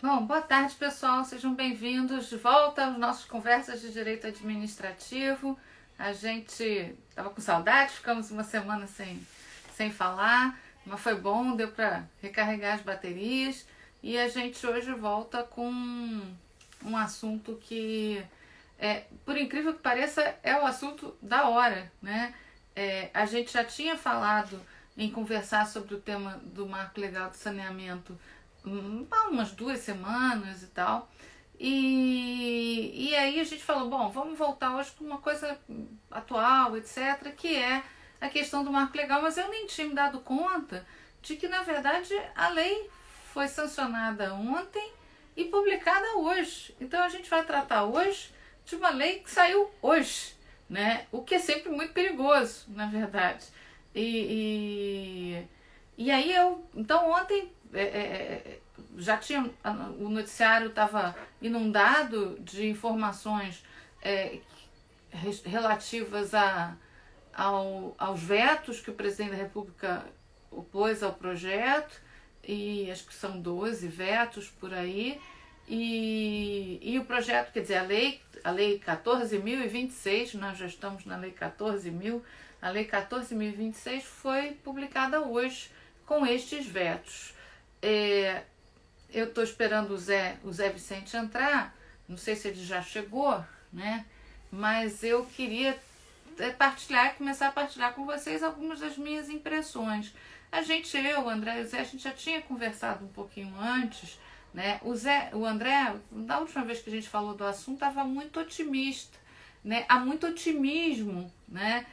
Bom, boa tarde, pessoal. Sejam bem-vindos de volta às nossas conversas de direito administrativo. A gente estava com saudade, ficamos uma semana sem falar, mas foi bom, deu para recarregar as baterias. E a gente hoje volta com um assunto que, por incrível que pareça, é o assunto da hora, né? A gente já tinha falado em conversar sobre o tema do marco legal de saneamento há umas 2 semanas e tal. E aí a gente falou, bom, vamos voltar hoje para uma coisa atual, etc., que é a questão do marco legal, mas eu nem tinha me dado conta de que, na verdade, a lei foi sancionada ontem e publicada hoje. Então a gente vai tratar hoje de uma lei que saiu hoje, né? O que é sempre muito perigoso, na verdade. E aí então ontem já tinha, o noticiário estava inundado de informações é, relativas aos vetos que o presidente da República opôs ao projeto, e acho que são 12 vetos por aí, e o projeto, quer dizer, a lei 14.026, nós já estamos na lei 14.000, a lei 14.026 foi publicada hoje com estes vetos. Eu estou esperando o Zé Vicente entrar, não sei se ele já chegou, né? Mas eu queria começar a partilhar com vocês algumas das minhas impressões. Eu, o André e o Zé, a gente já tinha conversado um pouquinho antes, né? O André, da última vez que a gente falou do assunto, estava muito otimista, né? Há muito otimismo, né?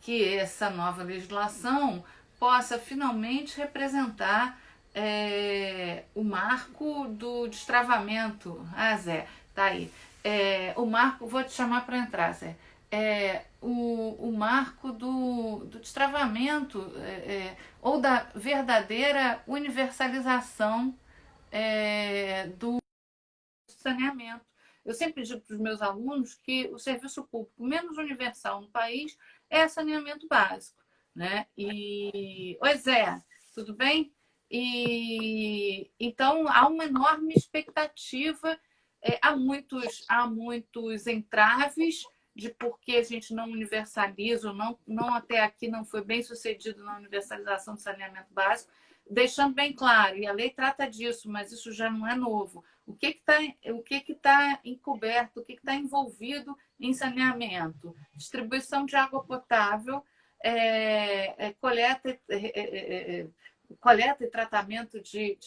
Que essa nova legislação possa finalmente representar o marco do destravamento. Ah, Zé, tá aí. O marco, vou te chamar para entrar, Zé. O marco do destravamento ou da verdadeira universalização do saneamento. Eu sempre digo para os meus alunos que o serviço público menos universal no país é saneamento básico, né? Oi, Zé, tudo bem? Então há uma enorme expectativa, há muitos entraves de por que a gente não universaliza, ou não até aqui não foi bem sucedido na universalização do saneamento básico, deixando bem claro, e a lei trata disso, mas isso já não é novo. O que está encoberto, o que está envolvido em saneamento? Distribuição de água potável, coleta e tratamento de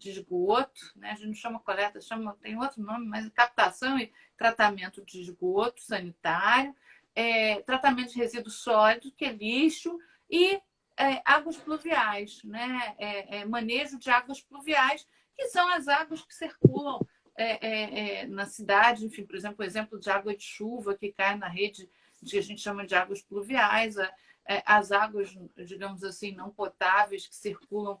esgoto, né? A gente não chama coleta, tem outro nome, mas captação e tratamento de esgoto sanitário, tratamento de resíduos sólidos, que é lixo, e águas pluviais, né? Manejo de águas pluviais, que são as águas que circulam na cidade, enfim, por exemplo, o exemplo de água de chuva que cai na rede que a gente chama de águas pluviais, as águas, digamos assim, não potáveis que circulam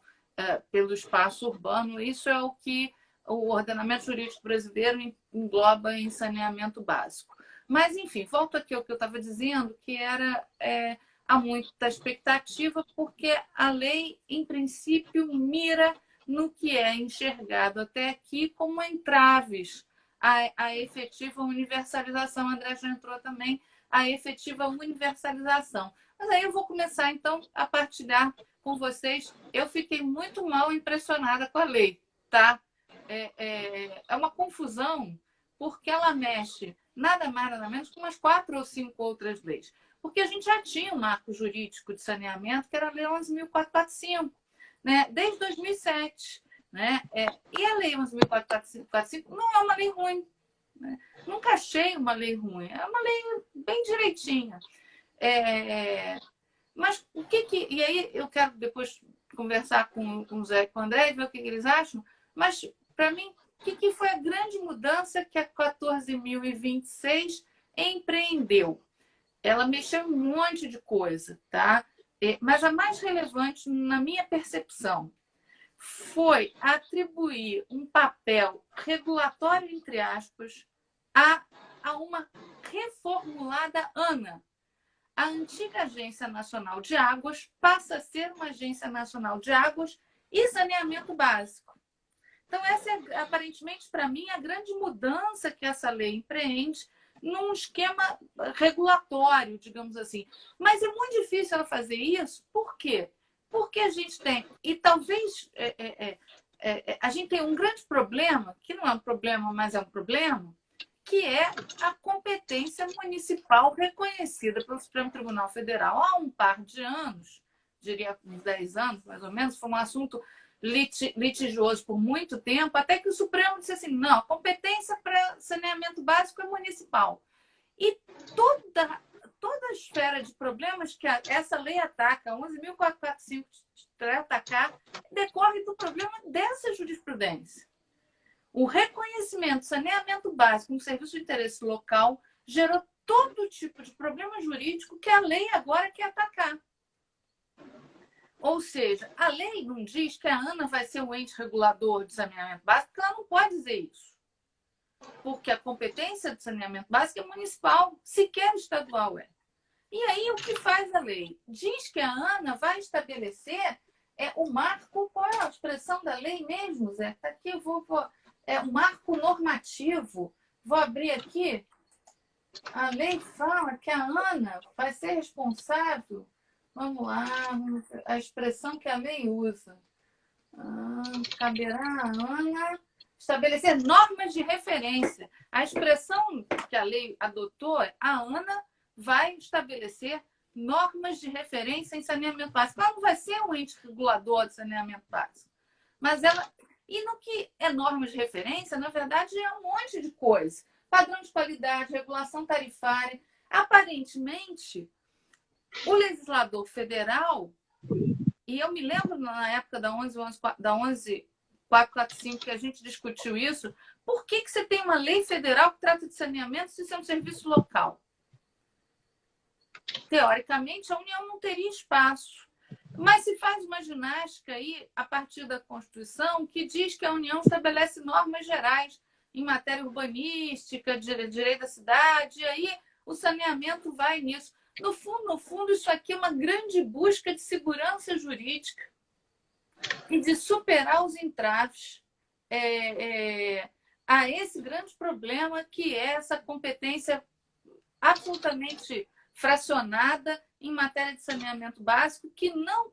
pelo espaço urbano. Isso é o que o ordenamento jurídico brasileiro engloba em saneamento básico. Mas, enfim, volto aqui ao que eu estava dizendo, que há muita expectativa, porque a lei, em princípio, mira no que é enxergado até aqui como entraves à efetiva universalização. A André já entrou também, a efetiva universalização. Mas aí eu vou começar, então, a partilhar com vocês. Eu fiquei muito mal impressionada com a lei, tá? É uma confusão, porque ela mexe nada mais, nada menos com umas 4 ou 5 outras leis. Porque a gente já tinha um marco jurídico de saneamento, que era a Lei 11.445, né? Desde 2007. Né? E a Lei 11.445 não é uma lei ruim. Né? Nunca achei uma lei ruim. É uma lei bem direitinha. Mas o que. E aí eu quero depois conversar com o Zé e com o André e ver o que eles acham. Mas, para mim, o que foi a grande mudança que a 14.026 empreendeu? Ela mexeu em um monte de coisa, tá? Mas a mais relevante, na minha percepção, foi atribuir um papel regulatório, entre aspas, a uma reformulada ANA. A antiga Agência Nacional de Águas passa a ser uma Agência Nacional de Águas e Saneamento Básico. Então, essa é, aparentemente, para mim, a grande mudança que essa lei empreende num esquema regulatório, digamos assim. Mas é muito difícil ela fazer isso, por quê? Porque a gente tem, e talvez a gente tem um grande problema, que não é um problema, mas é um problema, que é a competência municipal reconhecida pelo Supremo Tribunal Federal há um par de anos, diria uns 10 anos, mais ou menos, foi um assunto litigioso por muito tempo, até que o Supremo disse assim, não, a competência para saneamento básico é municipal. E toda a esfera de problemas que essa lei ataca, 11.445 atacar, decorre do problema dessa jurisprudência. O reconhecimento do saneamento básico no serviço de interesse local gerou todo tipo de problema jurídico que a lei agora quer atacar. Ou seja, a lei não diz que a ANA vai ser o ente regulador de saneamento básico, porque ela não pode dizer isso. Porque a competência de saneamento básico é municipal, sequer estadual é. E aí, o que faz a lei? Diz que a ANA vai estabelecer o marco, qual é a expressão da lei mesmo, Zé? Está aqui, um marco normativo. Vou abrir aqui. A lei fala que a ANA vai ser responsável. Vamos lá, a expressão que a lei usa. Caberá à ANA estabelecer normas de referência. A expressão que a lei adotou é a ANA vai estabelecer normas de referência em saneamento básico. Ela não vai ser um ente regulador de saneamento básico. Mas ela... E no que é normas de referência, na verdade, é um monte de coisa. Padrão de qualidade, regulação tarifária. Aparentemente, o legislador federal, e eu me lembro na época da 11.445 que a gente discutiu isso, por que você tem uma lei federal que trata de saneamento se isso é um serviço local? Teoricamente, a União não teria espaço. Mas se faz uma ginástica aí, a partir da Constituição, que diz que a União estabelece normas gerais em matéria urbanística, direito da cidade, e aí o saneamento vai nisso. No fundo, isso aqui é uma grande busca de segurança jurídica e de superar os entraves a esse grande problema que é essa competência absolutamente fracionada em matéria de saneamento básico que não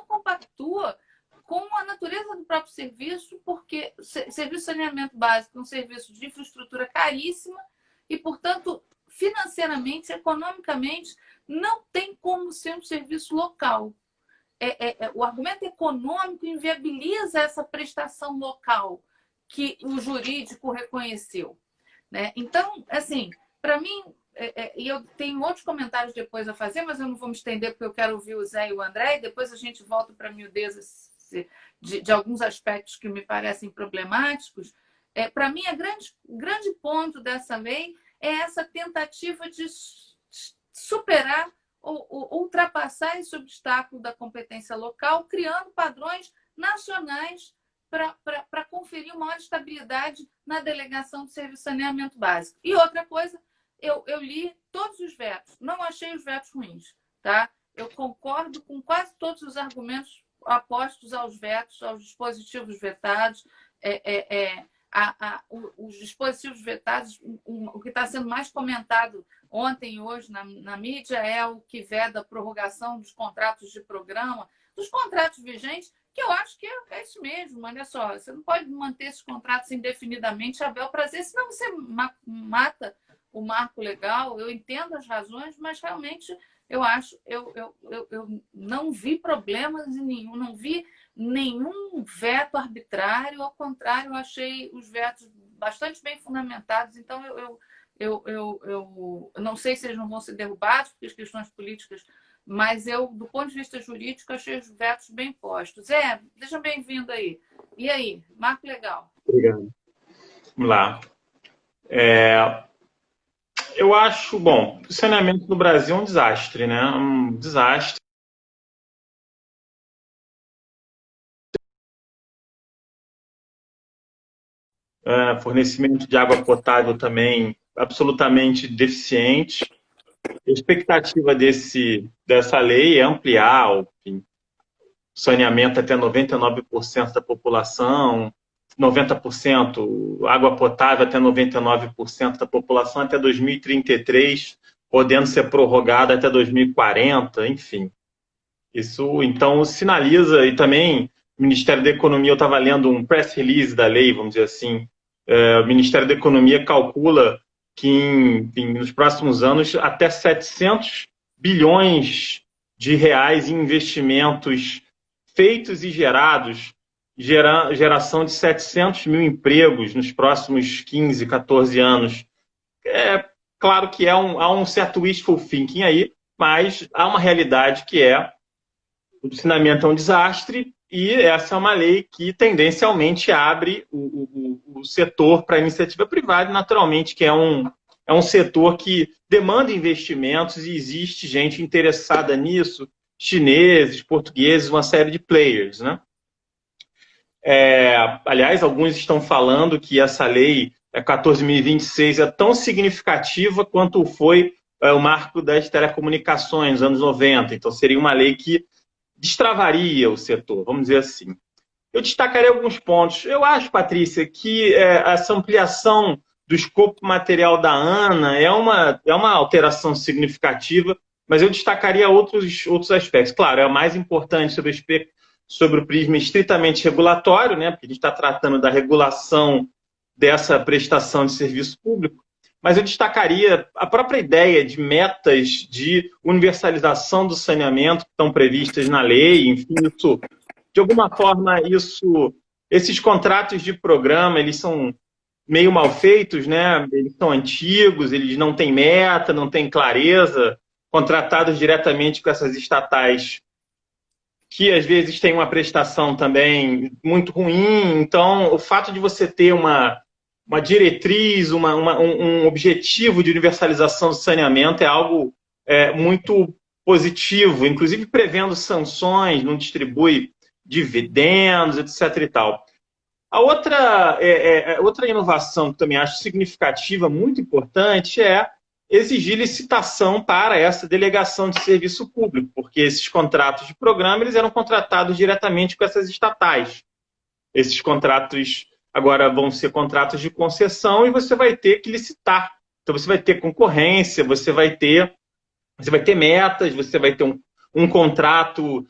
compactua com a natureza do próprio serviço, porque serviço de saneamento básico é um serviço de infraestrutura caríssima e, portanto, financeiramente, economicamente, não tem como ser um serviço local. O argumento econômico inviabiliza essa prestação local que o jurídico reconheceu, né? Então, assim, para mim, e eu tenho outros comentários depois a fazer, mas eu não vou me estender porque eu quero ouvir o Zé e o André, e depois a gente volta para a miudeza de alguns aspectos que me parecem problemáticos. Para mim, o grande ponto dessa lei é essa tentativa de superar ou ultrapassar esse obstáculo da competência local, criando padrões nacionais para conferir maior estabilidade na delegação do serviço de saneamento básico. E outra coisa, eu li todos os vetos, não achei os vetos ruins, tá? Eu concordo com quase todos os argumentos apostos aos vetos, aos dispositivos vetados. Os dispositivos vetados, o que está sendo mais comentado ontem e hoje na mídia é o que veda a prorrogação dos contratos de programa, dos contratos vigentes, que eu acho que é isso mesmo. Olha só, você não pode manter esses contratos indefinidamente a bel prazer, senão você mata o marco legal. Eu entendo as razões, mas realmente eu não vi problemas em nenhum, não vi nenhum veto arbitrário, ao contrário, eu achei os vetos bastante bem fundamentados. Então, eu não sei se eles não vão ser derrubados por questões políticas, mas eu, do ponto de vista jurídico, achei os vetos bem postos. Seja bem-vindo aí. E aí, marco legal? Obrigado. Vamos lá. Eu acho, bom, o saneamento no Brasil é um desastre, né? Um desastre. Fornecimento de água potável também absolutamente deficiente. A expectativa dessa lei é ampliar o saneamento até 99% da população, 90%, água potável até 99% da população até 2033, podendo ser prorrogada até 2040, enfim. Isso, então, sinaliza, e também o Ministério da Economia, eu estava lendo um press release da lei, vamos dizer assim, o Ministério da Economia calcula que nos próximos anos até 700 bilhões de reais em investimentos feitos e gerados, geração de 700 mil empregos nos próximos 15, 14 anos. É claro que há um certo wishful thinking aí, mas há uma realidade que o saneamento é um desastre e essa é uma lei que tendencialmente abre o setor para a iniciativa privada, naturalmente, que é um setor que demanda investimentos e existe gente interessada nisso, chineses, portugueses, uma série de players, né? Aliás, alguns estão falando que essa lei 14.026 é tão significativa quanto foi o marco das telecomunicações nos anos 90. Então, seria uma lei que destravaria o setor, vamos dizer assim. Eu destacaria alguns pontos. Eu acho, Patrícia, que essa ampliação do escopo material da ANA é uma alteração significativa, mas eu destacaria outros aspectos. Claro, é o mais importante sobre o prisma estritamente regulatório, né? Porque a gente está tratando da regulação dessa prestação de serviço público, mas eu destacaria a própria ideia de metas de universalização do saneamento que estão previstas na lei, enfim, isso, de alguma forma, esses contratos de programa, eles são meio mal feitos, né? Eles são antigos, eles não têm meta, não têm clareza, contratados diretamente com essas estatais que às vezes têm uma prestação também muito ruim. Então, o fato de você ter uma diretriz, um objetivo de universalização do saneamento é algo muito positivo, inclusive prevendo sanções, não distribui dividendos, etc. e tal. A outra inovação que também acho significativa, muito importante, é exigir licitação para essa delegação de serviço público, porque esses contratos de programa eles eram contratados diretamente com essas estatais. Esses contratos agora vão ser contratos de concessão e você vai ter que licitar. Então você vai ter concorrência, você vai ter metas, você vai ter um contrato.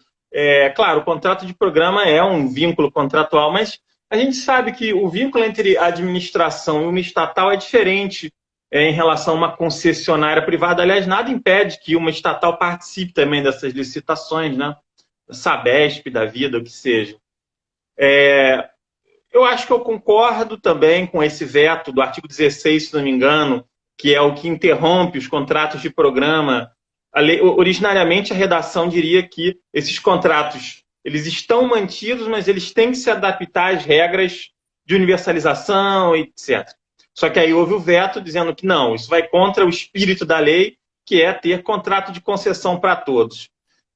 Claro, o contrato de programa é um vínculo contratual, mas a gente sabe que o vínculo entre a administração e uma estatal é diferente em relação a uma concessionária privada. Aliás, nada impede que uma estatal participe também dessas licitações, né? Sabesp, da vida, o que seja. Eu acho que eu concordo também com esse veto do artigo 16, se não me engano, que é o que interrompe os contratos de programa. Originariamente, a redação diria que esses contratos eles estão mantidos, mas eles têm que se adaptar às regras de universalização, etc. Só que aí houve o veto dizendo que não, isso vai contra o espírito da lei, que é ter contrato de concessão para todos.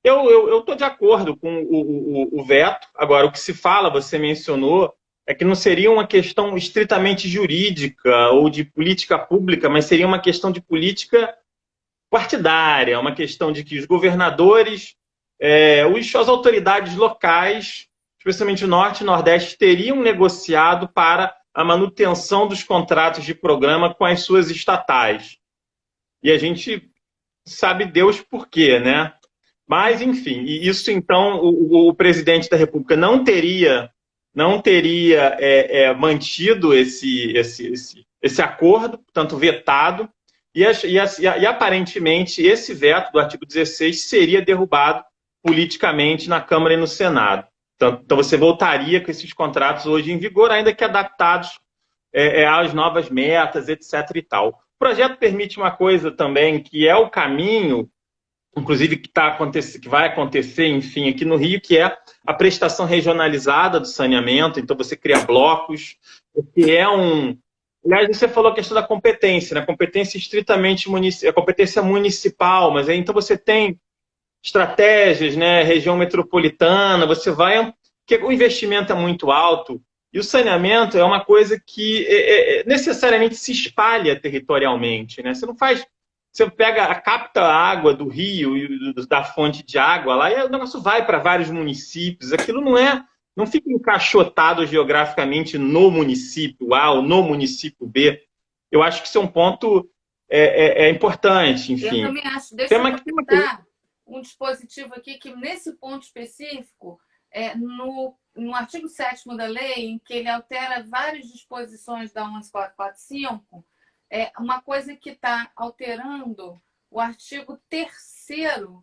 Eu estou de acordo com o veto. Agora, o que se fala, você mencionou, é que não seria uma questão estritamente jurídica ou de política pública, mas seria uma questão de política partidária, uma questão de que os governadores, as autoridades locais, especialmente o Norte e Nordeste, teriam negociado para a manutenção dos contratos de programa com as suas estatais. E a gente sabe Deus por quê, né? Mas, enfim, isso então o presidente da República não teria mantido esse acordo, portanto, vetado, e aparentemente esse veto do artigo 16 seria derrubado politicamente na Câmara e no Senado. Então você voltaria com esses contratos hoje em vigor, ainda que adaptados às novas metas, etc. e tal. O projeto permite uma coisa também, que é o caminho, inclusive que vai acontecer, enfim, aqui no Rio, que é a prestação regionalizada do saneamento. Então você cria blocos, que é Aliás, você falou a questão da competência, né? Competência estritamente competência municipal, mas aí então você tem estratégias, né? Região metropolitana, porque o investimento é muito alto e o saneamento é uma coisa que necessariamente se espalha territorialmente, né? Você capta a água do rio e da fonte de água lá, e o negócio vai para vários municípios. Aquilo não não fica encaixotado geograficamente no município A ou no município B. Eu acho que isso é um ponto importante, enfim. Eu também acho. Deixa eu comentar um dispositivo aqui que, nesse ponto específico, no artigo 7º da lei, em que ele altera várias disposições da 11445, uma coisa que está alterando o artigo 3º.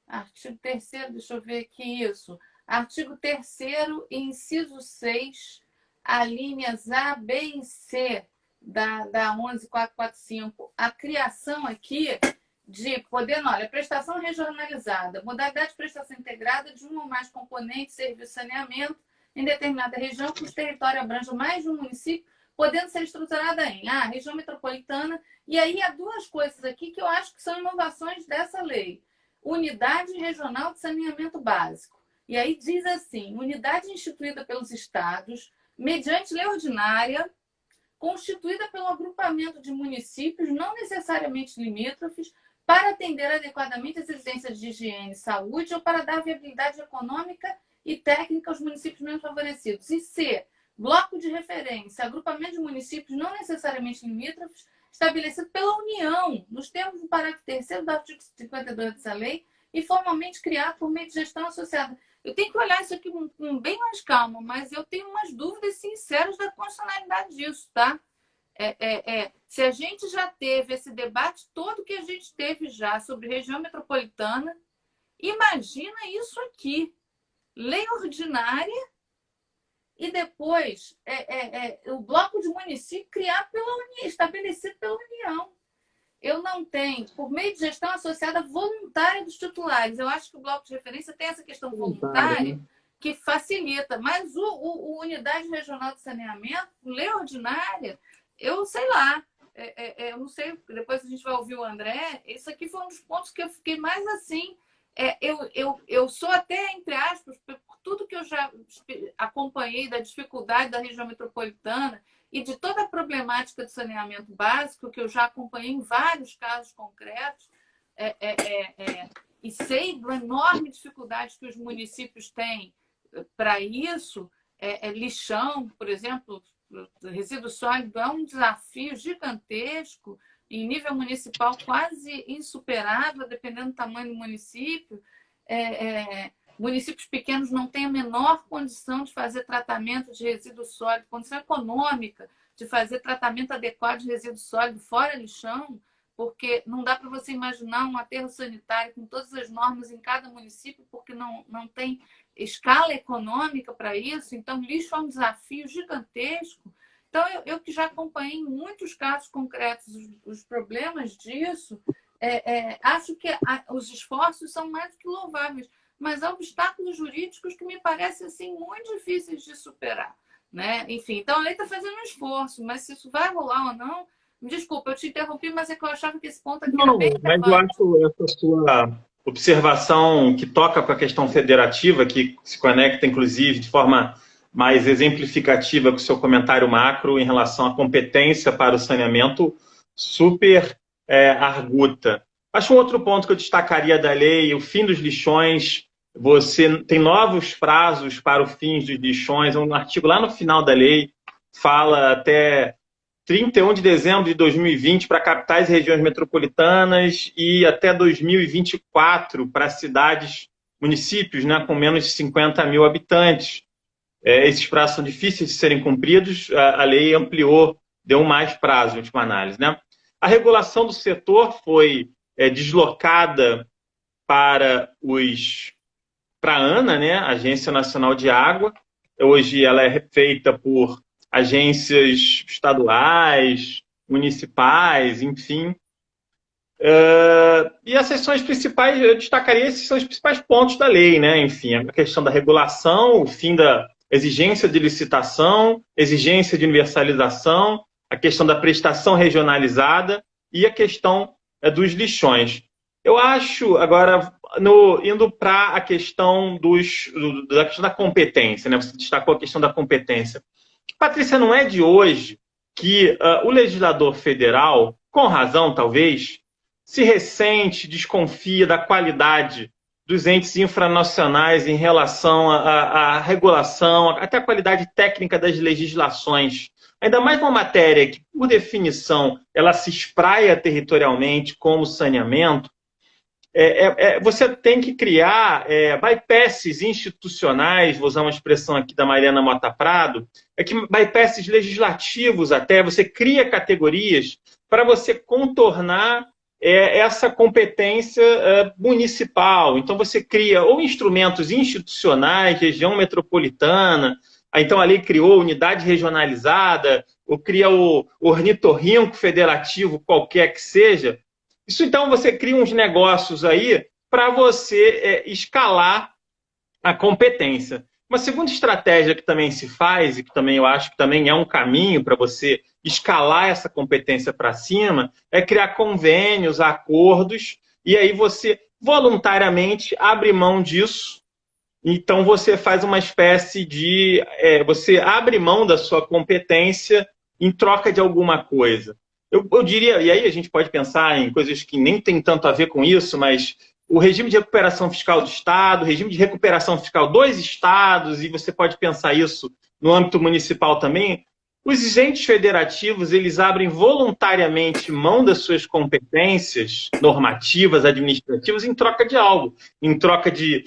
Artigo 3º, deixa eu ver aqui isso. Artigo 3º, inciso 6, alíneas A, B e C da 11445. A criação aqui de poder, olha, prestação regionalizada, modalidade de prestação integrada de um ou mais componentes de serviço de saneamento em determinada região, cujo território abrange mais de um município, podendo ser estruturada em A, região metropolitana. E aí há duas coisas aqui que eu acho que são inovações dessa lei. Unidade Regional de Saneamento Básico. E aí diz assim, unidade instituída pelos estados, mediante lei ordinária, constituída pelo agrupamento de municípios, não necessariamente limítrofes, para atender adequadamente as exigências de higiene e saúde ou para dar viabilidade econômica e técnica aos municípios menos favorecidos. E C, bloco de referência, agrupamento de municípios não necessariamente limítrofes, estabelecido pela União, nos termos do parágrafo 3º do artigo 52 dessa lei, e formalmente criado por meio de gestão associada. Eu tenho que olhar isso aqui com bem mais calma, mas eu tenho umas dúvidas sinceras da constitucionalidade disso, tá? Se a gente já teve esse debate todo que a gente teve já sobre região metropolitana, imagina isso aqui. Lei ordinária e depois o bloco de município criado pela União, estabelecido pela União. Eu não tenho, por meio de gestão associada voluntária dos titulares. Eu acho que o bloco de referência tem essa questão voluntária que facilita, mas o Unidade Regional de Saneamento, lei ordinária, eu sei lá, eu não sei, depois a gente vai ouvir o André, isso aqui foi um dos pontos que eu fiquei mais assim, eu sou até, entre aspas, por tudo que eu já acompanhei da dificuldade da região metropolitana e de toda a problemática do saneamento básico, que eu já acompanhei em vários casos concretos, e sei da enorme dificuldade que os municípios têm para isso, lixão, por exemplo, resíduo sólido é um desafio gigantesco, em nível municipal quase insuperável, dependendo do tamanho do município. Municípios pequenos não têm a menor condição de fazer tratamento de resíduo sólido, condição econômica de fazer tratamento adequado de resíduo sólido fora lixão, porque não dá para você imaginar um aterro sanitário com todas as normas em cada município, porque não tem escala econômica para isso. Então, lixo é um desafio gigantesco. Então, eu que já acompanhei em muitos casos concretos os problemas disso, acho que os esforços são mais do que louváveis, mas há obstáculos jurídicos que me parecem assim, muito difíceis de superar, né? Enfim, então a lei está fazendo um esforço, mas se isso vai rolar ou não, me desculpa, eu te interrompi, mas é que eu achava que esse ponto aqui era bem relevante. Mas eu acho essa sua observação que toca com a questão federativa, que se conecta, inclusive, de forma mais exemplificativa com o seu comentário macro em relação à competência para o saneamento, super arguta. Acho um outro ponto que eu destacaria da lei, o fim dos lixões. Você tem novos prazos para o fim dos lixões. Um artigo lá no final da lei fala até 31 de dezembro de 2020 para capitais e regiões metropolitanas e até 2024 para cidades, municípios, né, com menos de 50 mil habitantes. Esses prazos são difíceis de serem cumpridos. A lei ampliou, deu mais prazo, em última análise, né? A regulação do setor foi deslocada para a ANA, né, Agência Nacional de Água. Hoje ela é feita por agências estaduais, municipais, enfim. E essas são as principais, eu destacaria, esses são os principais pontos da lei, né? Enfim, a questão da regulação, o fim da exigência de licitação, exigência de universalização, a questão da prestação regionalizada e a questão dos lixões. Eu acho, agora, indo para a questão da competência, né? Você destacou a questão da competência. Patrícia, não é de hoje que o legislador federal, com razão talvez, se ressente, desconfia da qualidade dos entes infranacionais em relação à regulação, até a qualidade técnica das legislações. Ainda mais uma matéria que, por definição, ela se espraia territorialmente, como saneamento, você tem que criar bypasses institucionais, vou usar uma expressão aqui da Mariana Mota Prado, bypasses legislativos até, você cria categorias para você contornar essa competência municipal. Então, você cria ou instrumentos institucionais, região metropolitana, então a lei criou unidade regionalizada, ou cria o ornitorrinco federativo, qualquer que seja. Isso, então, você cria uns negócios aí para você escalar a competência. Uma segunda estratégia que também se faz, e que também eu acho que também é um caminho para você escalar essa competência para cima, é criar convênios, acordos, e aí você voluntariamente abre mão disso. Então, você faz uma espécie de... você abre mão da sua competência em troca de alguma coisa. Eu diria, e aí a gente pode pensar em coisas que nem tem tanto a ver com isso, mas o regime de recuperação fiscal do Estado, o regime de recuperação fiscal dos Estados, e você pode pensar isso no âmbito municipal também, os entes federativos, eles abrem voluntariamente mão das suas competências normativas, administrativas, em troca de algo, em troca de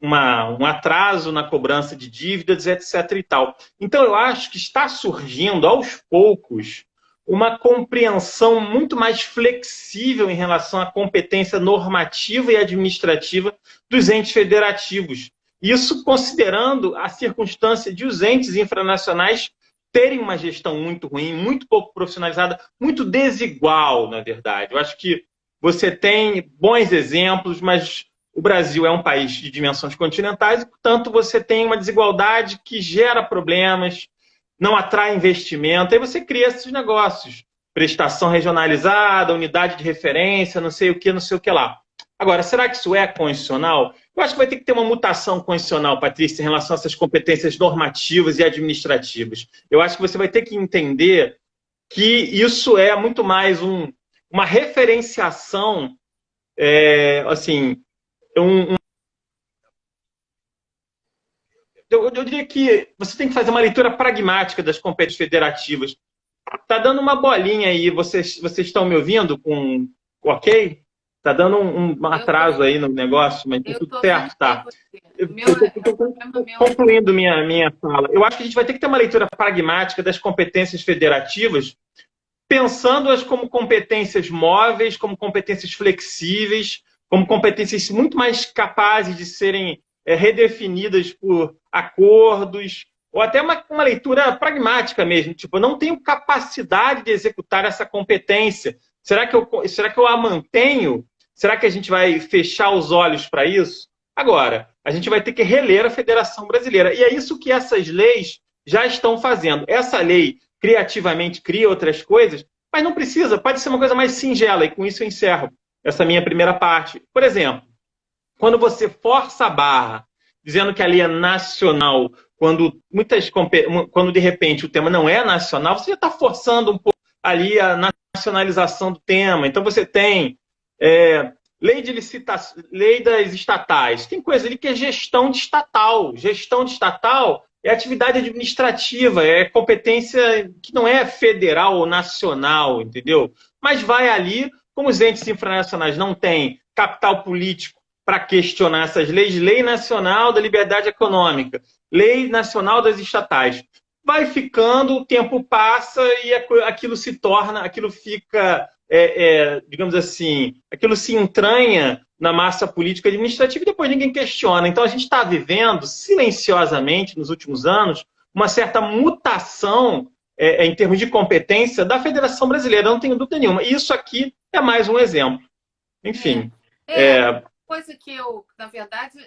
um atraso na cobrança de dívidas, etc. e tal. Então, eu acho que está surgindo, aos poucos, uma compreensão muito mais flexível em relação à competência normativa e administrativa dos entes federativos. Isso considerando a circunstância de os entes infranacionais terem uma gestão muito ruim, muito pouco profissionalizada, muito desigual, na verdade. Eu acho que você tem bons exemplos, mas o Brasil é um país de dimensões continentais e, portanto, você tem uma desigualdade que gera problemas, não atrai investimento, aí você cria esses negócios. Prestação regionalizada, unidade de referência, não sei o que lá. Agora, será que isso é constitucional? Eu acho que vai ter que ter uma mutação constitucional, Patrícia, em relação a essas competências normativas e administrativas. Eu acho que você vai ter que entender que isso é muito mais uma referenciação, assim, eu diria que você tem que fazer uma leitura pragmática das competências federativas. Tá dando uma bolinha aí, vocês estão me ouvindo com ok? Tá dando um atraso aí no negócio, mas tudo certo, tá? Eu estou concluindo minha fala. Eu acho que a gente vai ter que ter uma leitura pragmática das competências federativas, pensando-as como competências móveis, como competências flexíveis, como competências muito mais capazes de serem redefinidas por acordos, ou até uma leitura pragmática mesmo, tipo, eu não tenho capacidade de executar essa competência. Será que eu a mantenho? Será que a gente vai fechar os olhos para isso? Agora, a gente vai ter que reler a Federação Brasileira. E é isso que essas leis já estão fazendo. Essa lei criativamente cria outras coisas, mas não precisa, pode ser uma coisa mais singela, e com isso eu encerro essa minha primeira parte. Por exemplo, quando você força a barra, dizendo que a lei é nacional, quando de repente o tema não é nacional, você já está forçando um pouco ali a nacionalização do tema. Então você tem lei de licitação, lei das estatais, tem coisa ali que é gestão de estatal. Gestão de estatal é atividade administrativa, é competência que não é federal ou nacional, entendeu? Mas vai ali, como os entes infranacionais não têm capital político para questionar essas leis, lei nacional da liberdade econômica, lei nacional das estatais. Vai ficando, o tempo passa e aquilo se torna, aquilo fica, digamos assim, aquilo se entranha na massa política administrativa e depois ninguém questiona. Então a gente está vivendo silenciosamente nos últimos anos uma certa mutação em termos de competência da Federação Brasileira, não tenho dúvida nenhuma. E isso aqui é mais um exemplo. Enfim. Coisa que eu, na verdade,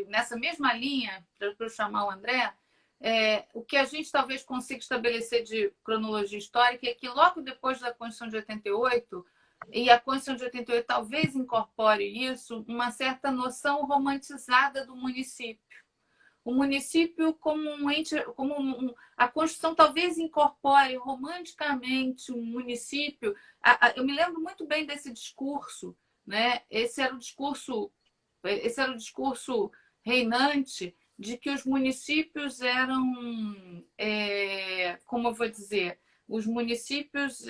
nessa mesma linha, para eu chamar o André, o que a gente talvez consiga estabelecer de cronologia histórica é que logo depois da Constituição de 88, e a Constituição de 88 talvez incorpore isso, uma certa noção romantizada do município. O município como um ente, a Constituição talvez incorpore romanticamente um município. Eu me lembro muito bem desse discurso né? Esse era o discurso reinante de que os municípios eram, como eu vou dizer, os municípios,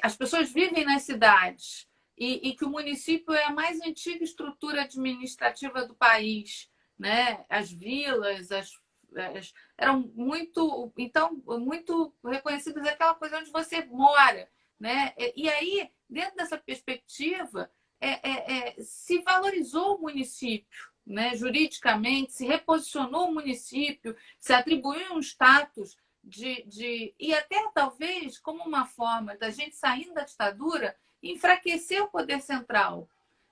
as pessoas vivem nas cidades e que o município é a mais antiga estrutura administrativa do país, né? As vilas, eram muito, então, muito reconhecidas aquela coisa onde você mora, né? E aí, dentro dessa perspectiva, se valorizou o município, né? Juridicamente, se reposicionou o município, se atribuiu um status e até talvez como uma forma da gente saindo da ditadura, enfraquecer o poder central.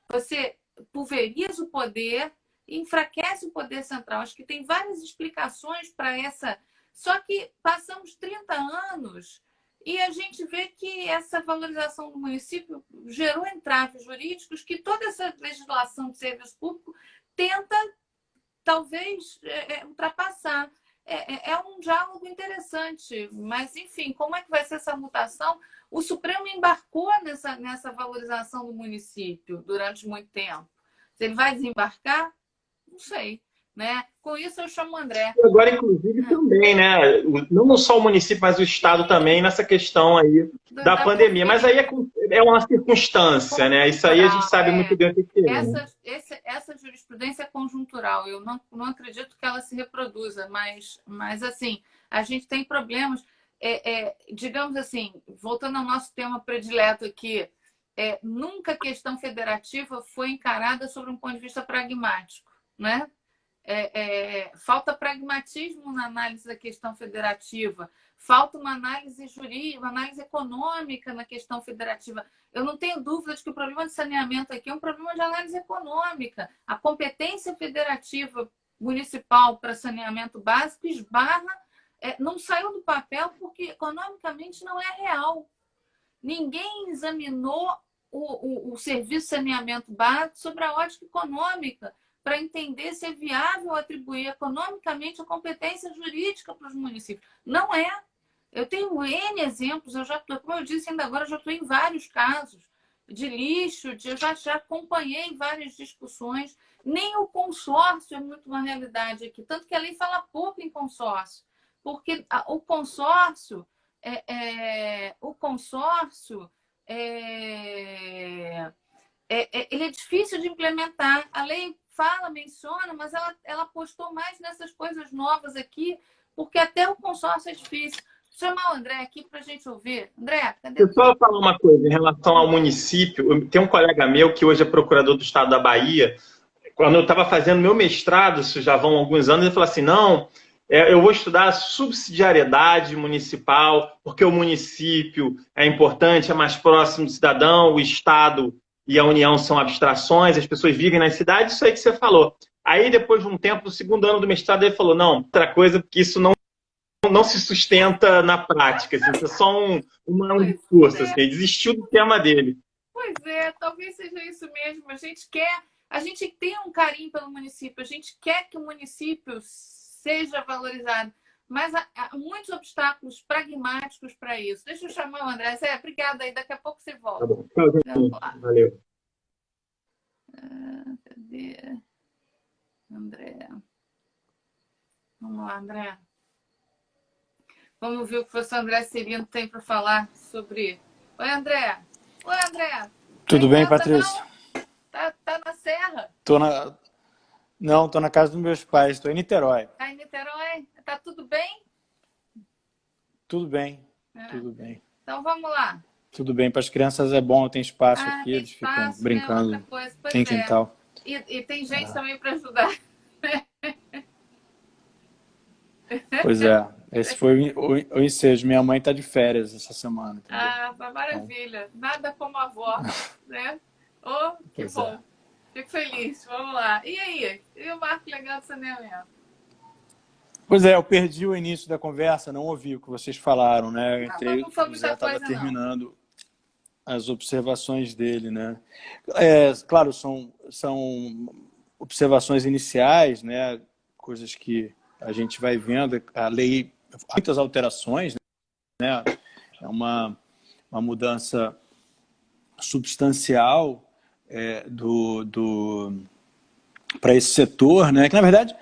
Você pulveriza o poder, enfraquece o poder central. Acho que tem várias explicações para essa. Só que passamos 30 anos e a gente vê que essa valorização do município gerou entraves jurídicos que toda essa legislação de serviço público tenta, talvez, ultrapassar. É um diálogo interessante, mas, enfim, como é que vai ser essa mutação? O Supremo embarcou nessa valorização do município durante muito tempo. Se ele vai desembarcar, não sei. Né? Com isso, eu chamo o André. Agora, inclusive, também, né? Não só o município, mas o Estado também nessa questão aí da pandemia. Mas aí é uma circunstância, né? Isso aí a gente sabe muito bem o que é. Essa jurisprudência é conjuntural. Eu não acredito que ela se reproduza, mas assim, a gente tem problemas. Digamos assim, voltando ao nosso tema predileto aqui, nunca a questão federativa foi encarada sobre um ponto de vista pragmático, né? Falta pragmatismo na análise da questão federativa, falta uma análise jurídica, uma análise econômica na questão federativa. Eu não tenho dúvida de que o problema de saneamento aqui é um problema de análise econômica. A competência federativa municipal para saneamento básico esbarra, não saiu do papel porque economicamente não é real. Ninguém examinou o serviço de saneamento básico sobre a ótica econômica, para entender se é viável atribuir economicamente a competência jurídica para os municípios. Não é. Eu tenho N exemplos, como eu disse ainda agora, eu já estou em vários casos de lixo, eu já acompanhei várias discussões. Nem o consórcio é muito uma realidade aqui, tanto que a lei fala pouco em consórcio, porque o consórcio ele é difícil de implementar. A lei menciona, mas ela apostou mais nessas coisas novas aqui, porque até o consórcio é difícil. Vou chamar o André aqui para a gente ouvir. André, cadê? Eu só falar uma coisa em relação ao município. Tem um colega meu que hoje é procurador do estado da Bahia. Quando eu estava fazendo meu mestrado, isso já vão alguns anos, ele falou assim, não, eu vou estudar subsidiariedade municipal, porque o município é importante, é mais próximo do cidadão, o estado e a União são abstrações, as pessoas vivem nas cidades, isso aí que você falou. Aí, depois de um tempo, no segundo ano do mestrado, ele falou, não, outra coisa, porque isso não se sustenta na prática, assim, isso é só um discurso, assim, ele desistiu do tema dele. Pois é, talvez seja isso mesmo. A gente tem um carinho pelo município, a gente quer que o município seja valorizado, mas há muitos obstáculos pragmáticos para isso. Deixa eu chamar o André. Obrigada aí, daqui a pouco você volta. Tá bom. Valeu. Cadê? André. Vamos lá, André. Vamos ver o que o professor André Cirino tem para falar sobre... Oi, André. Tudo bem, Patrícia? Tá na Serra? Não, estou na casa dos meus pais, estou em Niterói. Tá em Niterói? Tá tudo bem? Tudo bem, tudo bem. Então vamos lá. Tudo bem, para as crianças é bom, tem espaço aqui, eles ficam brincando, tem quintal. E tem gente também para ajudar. Pois é, esse foi o ensejo. Minha mãe está de férias essa semana. Entendeu? Maravilha. Nada como a avó, né? Que pois bom. Fico feliz. Vamos lá. E aí? E o marco legal do saneamento? Pois é, eu perdi o início da conversa, não ouvi o que vocês falaram, né? Eu entrei, não foi muita coisa, estava terminando as observações dele, né? Claro, são observações iniciais, né? Coisas que a gente vai vendo. A lei, muitas alterações, né? É uma mudança substancial, para esse setor, né? Que, na verdade,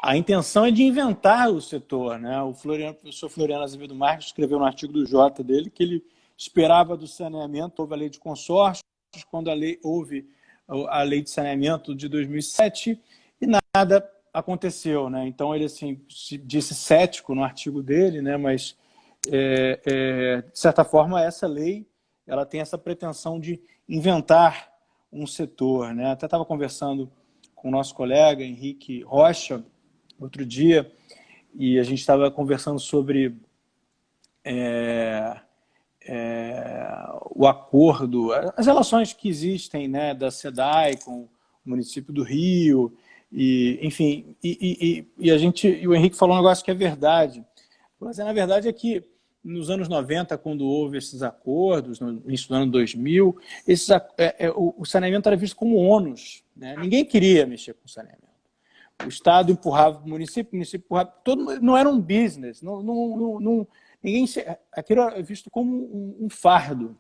a intenção é de inventar o setor, né? O professor Floriano Azevedo Marques escreveu no artigo do Jota dele que ele esperava do saneamento, houve a lei de consórcios, quando houve a lei de saneamento de 2007 e nada aconteceu, né? Então ele assim disse cético no artigo dele, né? Mas de certa forma essa lei ela tem essa pretensão de inventar um setor, né? Até estava conversando com o nosso colega Henrique Rocha outro dia e a gente estava conversando sobre o acordo, as relações que existem, né, da SEDAI com o município do Rio, e, enfim, e o Henrique falou um negócio que é verdade. Mas, na verdade, é que nos anos 90, quando houve esses acordos, no início do ano 2000, o saneamento era visto como ônus, né? Ninguém queria mexer com saneamento. O Estado empurrava o município empurrava... não era um business, aquilo era visto como um fardo,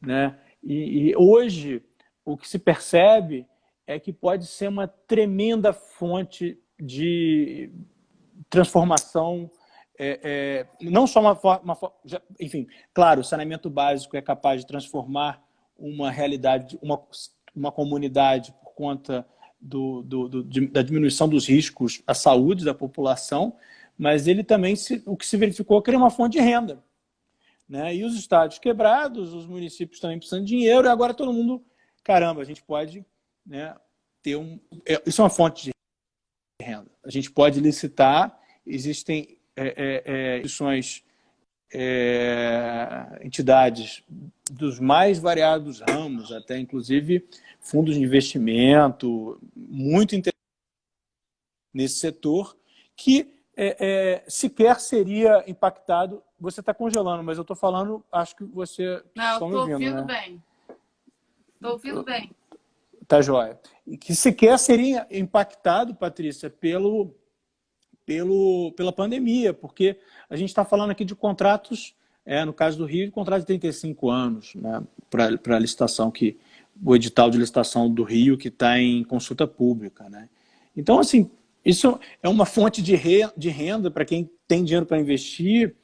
né? E hoje o que se percebe é que pode ser uma tremenda fonte de transformação, não só enfim, claro, o saneamento básico é capaz de transformar uma realidade, uma comunidade por conta da diminuição dos riscos à saúde da população, mas ele também, o que se verificou, é que ele é uma fonte de renda, né? E os estados quebrados, os municípios também precisando de dinheiro, e agora todo mundo, caramba, a gente pode, né, ter isso é uma fonte de renda. A gente pode licitar, existem instituições, entidades dos mais variados ramos, até inclusive fundos de investimento, muito interessantes nesse setor, que sequer seria impactado. Você está congelando, mas eu estou falando, acho que você está me ouvindo, ouvindo, né? bem. Estou ouvindo bem. Tá joia. Que sequer seria impactado, Patrícia, pela pandemia, porque a gente está falando aqui de contratos, no caso do Rio, de contratos de 35 anos, né, para a licitação, o edital de licitação do Rio, que está em consulta pública, né? Então, assim, isso é uma fonte de renda para quem tem dinheiro para investir,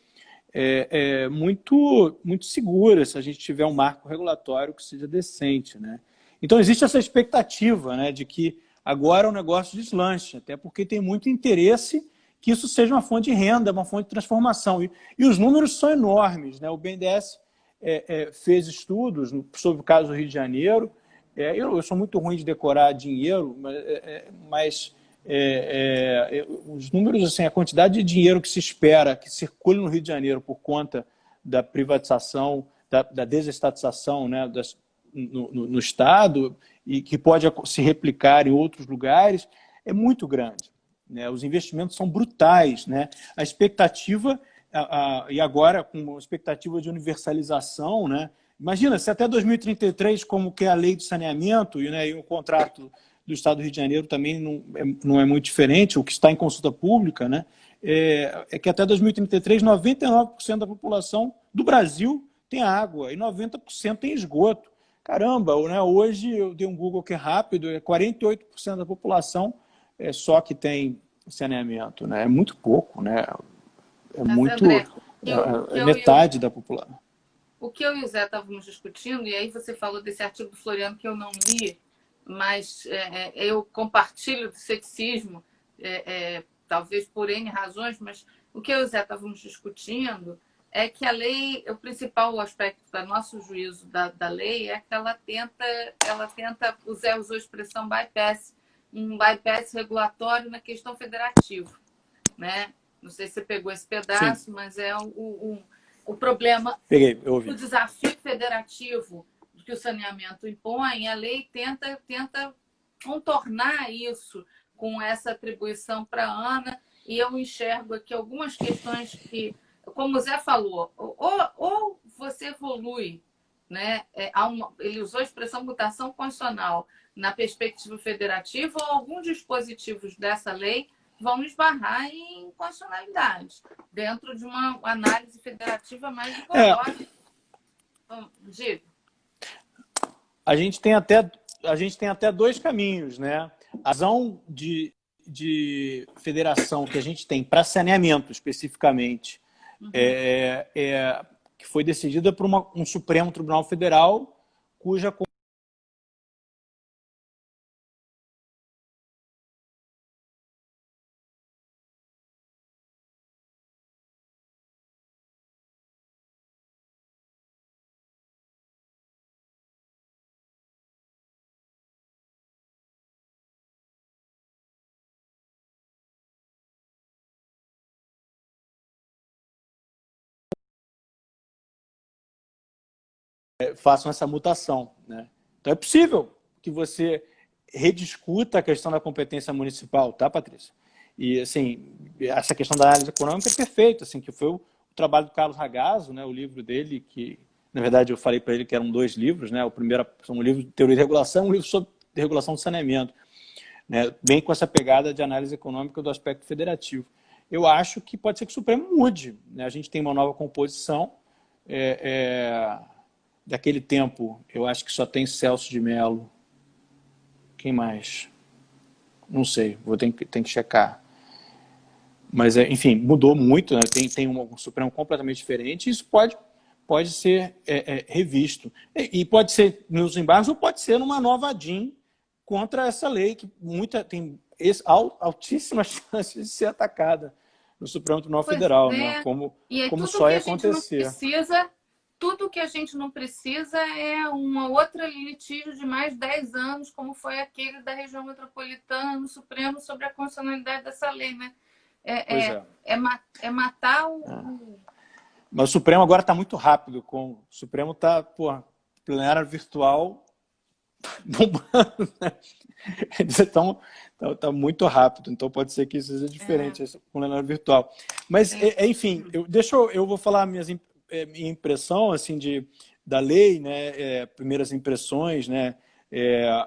muito, muito segura, se a gente tiver um marco regulatório que seja decente, né? Então, existe essa expectativa, né, de que agora o negócio deslanche, até porque tem muito interesse que isso seja uma fonte de renda, uma fonte de transformação. E os números são enormes, né? O BNDES fez estudos sobre o caso do Rio de Janeiro. Eu sou muito ruim de decorar dinheiro, mas os números, assim, a quantidade de dinheiro que se espera que circule no Rio de Janeiro por conta da privatização, da desestatização, né, no Estado, e que pode se replicar em outros lugares, é muito grande, né? Os investimentos são brutais, né? A expectativa, e agora com a expectativa de universalização, né? Imagina, se até 2033, como que é a lei de saneamento, né, e o contrato do Estado do Rio de Janeiro também não é muito diferente, o que está em consulta pública, né? É que até 2033, 99% da população do Brasil tem água e 90% tem esgoto. Caramba, né? Hoje eu dei um Google que é rápido, 48% da população só que tem saneamento, né? É muito pouco, né? Mas, André, metade da população. O que eu e o Zé estávamos discutindo, e aí você falou desse artigo do Floriano que eu não li, mas eu compartilho do ceticismo, talvez por N razões, mas o que eu e o Zé estávamos discutindo é que a lei, o principal aspecto do nosso juízo da lei é que ela tenta, o Zé usou a expressão bypass, um bypass regulatório na questão federativa, né? Não sei se você pegou esse pedaço, sim, mas é o problema. Peguei, eu ouvi. O desafio federativo que o saneamento impõe, a lei tenta contornar isso com essa atribuição para a ANA, e eu enxergo aqui algumas questões que, como o Zé falou, ou você evolui, né? Ele usou a expressão mutação constitucional na perspectiva federativa, ou alguns dispositivos dessa lei vão esbarrar em inconstitucionalidade dentro de uma análise federativa mais rigorosa. Diga. a gente tem até dois caminhos, né? A razão de federação que a gente tem para saneamento, especificamente, que foi decidida por um Supremo Tribunal Federal, cuja façam essa mutação, né? Então é possível que você rediscuta a questão da competência municipal, tá, Patrícia? E assim, essa questão da análise econômica é perfeita, assim, que foi o trabalho do Carlos Ragazzo, né, o livro dele, que na verdade eu falei para ele que eram 2 livros, né? O primeiro é um livro de teoria de regulação, um livro sobre regulação do saneamento, né? Bem com essa pegada de análise econômica do aspecto federativo. Eu acho que pode ser que o Supremo mude, né? A gente tem uma nova composição, daquele tempo, eu acho que só tem Celso de Mello. Quem mais? Não sei, ter que checar. Mas, enfim, mudou muito, né? Tem um Supremo completamente diferente, e isso pode ser revisto. E pode ser nos embargos ou pode ser numa nova ADIM contra essa lei, que tem altíssimas chances de ser atacada no Supremo Tribunal Federal, né? Como só ia acontecer. Tudo que a gente não precisa é uma outra litígio de mais 10 anos, como foi aquele da região metropolitana no Supremo sobre a constitucionalidade dessa lei, né? Matar o... Mas o Supremo agora está muito rápido. O Supremo está, plenário virtual bombando, né? Então, está muito rápido. Então, pode ser que isso seja diferente com o plenário virtual. Mas, enfim, eu vou falar minha impressão assim, da lei, né? Primeiras impressões, né?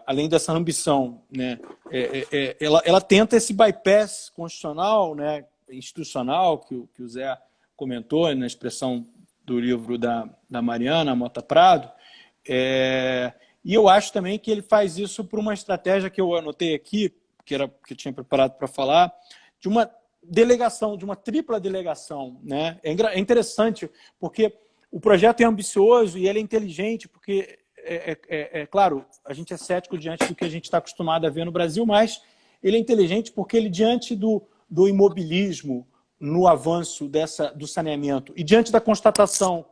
Além dessa ambição, né? Ela tenta esse bypass constitucional, né? Institucional, que o Zé comentou na expressão do livro da Mariana Mota Prado, e eu acho também que ele faz isso por uma estratégia que eu anotei aqui, que eu tinha preparado para falar, de uma delegação, de uma tripla delegação, né? É interessante, porque o projeto é ambicioso e ele é inteligente, porque, claro, a gente é cético diante do que a gente está acostumado a ver no Brasil, mas ele é inteligente porque ele, diante do imobilismo no avanço do saneamento e diante da constatação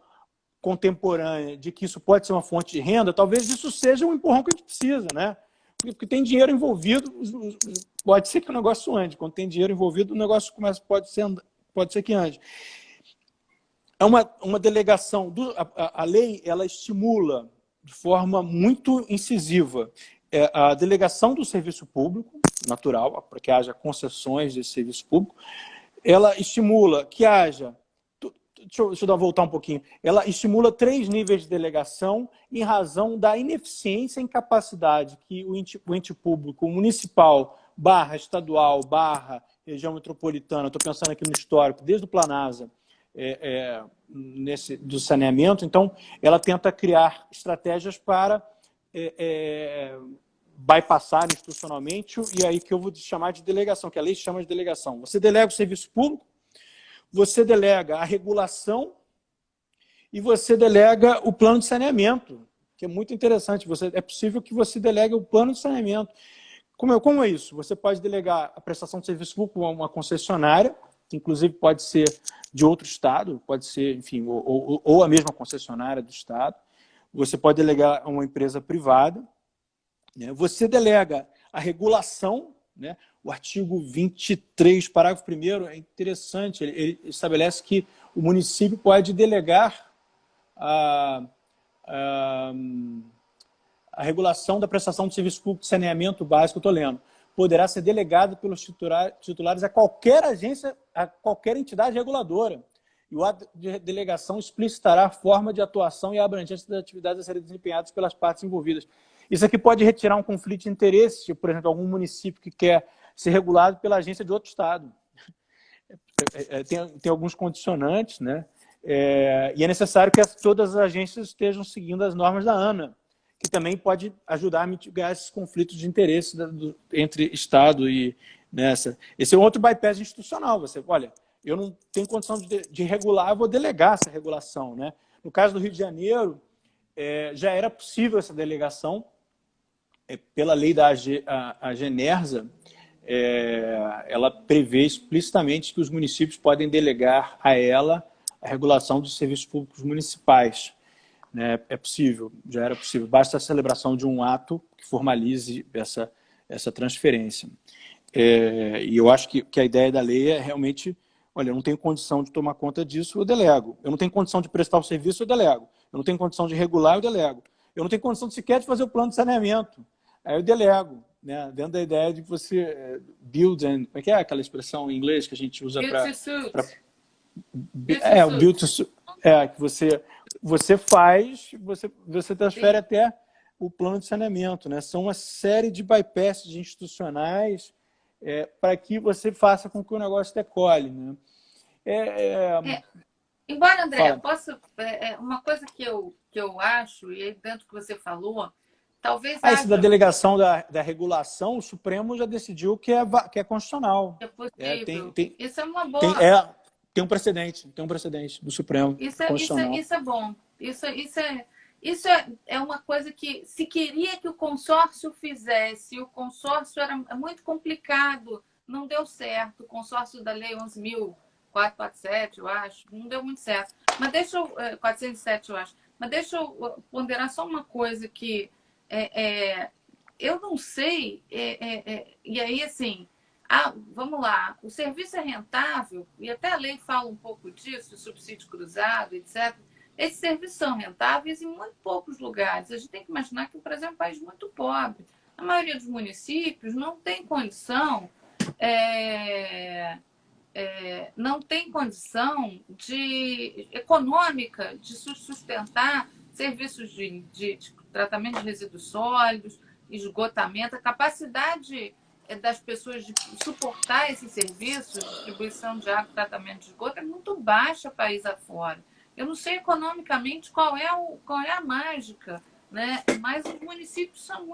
contemporânea de que isso pode ser uma fonte de renda, talvez isso seja um empurrão que a gente precisa, né? Porque tem dinheiro envolvido, pode ser que o negócio ande. Quando tem dinheiro envolvido, o negócio pode ser que ande. É uma delegação. A lei, ela estimula de forma muito incisiva a delegação do serviço público, natural, para que haja concessões desse serviço público. Ela estimula que haja... Deixa eu voltar um pouquinho. Ela estimula 3 níveis de delegação em razão da ineficiência e incapacidade que o ente público municipal, estadual, região metropolitana, estou pensando aqui no histórico, desde o Planasa, do saneamento. Então, ela tenta criar estratégias para bypassar institucionalmente, e aí que eu vou chamar de delegação, que a lei chama de delegação. Você delega o serviço público, você delega a regulação e você delega o plano de saneamento, que é muito interessante. É possível que você delegue o plano de saneamento. Como é isso? Você pode delegar a prestação de serviço público a uma concessionária, que inclusive pode ser de outro estado, pode ser, enfim, ou a mesma concessionária do estado. Você pode delegar a uma empresa privada, né? Você delega a regulação, né? O artigo 23, parágrafo 1º, é interessante, ele estabelece que o município pode delegar a regulação da prestação de serviço público de saneamento básico, eu estou lendo, poderá ser delegado pelos titulares a qualquer agência, a qualquer entidade reguladora. E o ato de delegação explicitará a forma de atuação e a abrangência das atividades a serem desempenhadas pelas partes envolvidas. Isso aqui pode retirar um conflito de interesse, tipo, por exemplo, algum município que quer ser regulado pela agência de outro estado. Tem alguns condicionantes, né? E é necessário que todas as agências estejam seguindo as normas da ANA, que também pode ajudar a mitigar esses conflitos de interesse entre Estado e nessa. Esse é um outro bypass institucional. Você, olha, eu não tenho condição de regular, eu vou delegar essa regulação, né? No caso do Rio de Janeiro, já era possível essa delegação pela lei da Genersa. Ela prevê explicitamente que os municípios podem delegar a ela a regulação dos serviços públicos municipais. Né? É possível, já era possível. Basta a celebração de um ato que formalize essa transferência. E eu acho que a ideia da lei é realmente, olha, eu não tenho condição de tomar conta disso, eu delego. Eu não tenho condição de prestar o serviço, eu delego. Eu não tenho condição de regular, eu delego. Eu não tenho condição sequer de fazer o plano de saneamento. Aí eu delego. Né? Dentro da ideia de você build and... Como é que é aquela expressão em inglês que a gente usa para... o build to suit. Que você faz, você transfere até o plano de saneamento. Né? São uma série de bypasses institucionais para que você faça com que o negócio decole. Né? Embora, André, uma coisa que eu acho, e aí dentro do que você falou, talvez... Isso da delegação da regulação, o Supremo já decidiu que é constitucional. É possível. Isso é uma boa... Tem um precedente do Supremo. Isso é bom. Isso é uma coisa que se queria que o consórcio fizesse. O consórcio era muito complicado, não deu certo. O consórcio da Lei 11.447, eu acho, não deu muito certo. Mas 407, eu acho. Mas deixa eu ponderar só uma coisa que eu não sei. E aí, assim... vamos lá, o serviço é rentável, e até a lei fala um pouco disso, subsídio cruzado, etc. Esses serviços são rentáveis em muito poucos lugares. A gente tem que imaginar que o Brasil é um país muito pobre. A maioria dos municípios não tem condição, econômica de sustentar serviços de tratamento de resíduos sólidos, esgotamento, a capacidade das pessoas de suportar esses serviços, distribuição de água, tratamento de esgoto, é muito baixa país afora. Eu não sei economicamente qual é a mágica, né? Mas os municípios são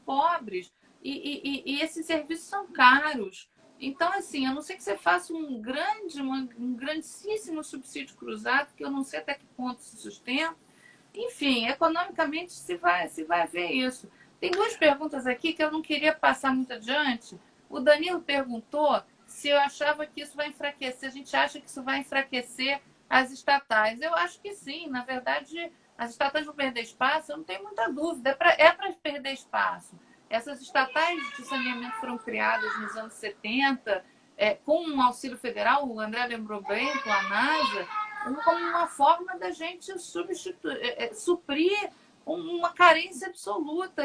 pobres e esses serviços são caros. Então, assim, a não ser que você faça um grandíssimo subsídio cruzado, que eu não sei até que ponto se sustenta. Enfim, economicamente se vai ver isso. Tem duas perguntas aqui que eu não queria passar muito adiante. O Danilo perguntou se eu achava que isso vai enfraquecer. A gente acha que isso vai enfraquecer as estatais. Eu acho que sim. Na verdade, as estatais vão perder espaço, eu não tenho muita dúvida. É para perder espaço. Essas estatais de saneamento foram criadas nos anos 70, com um auxílio federal, o André lembrou bem, com a NASA, como uma forma da gente suprir uma carência absoluta.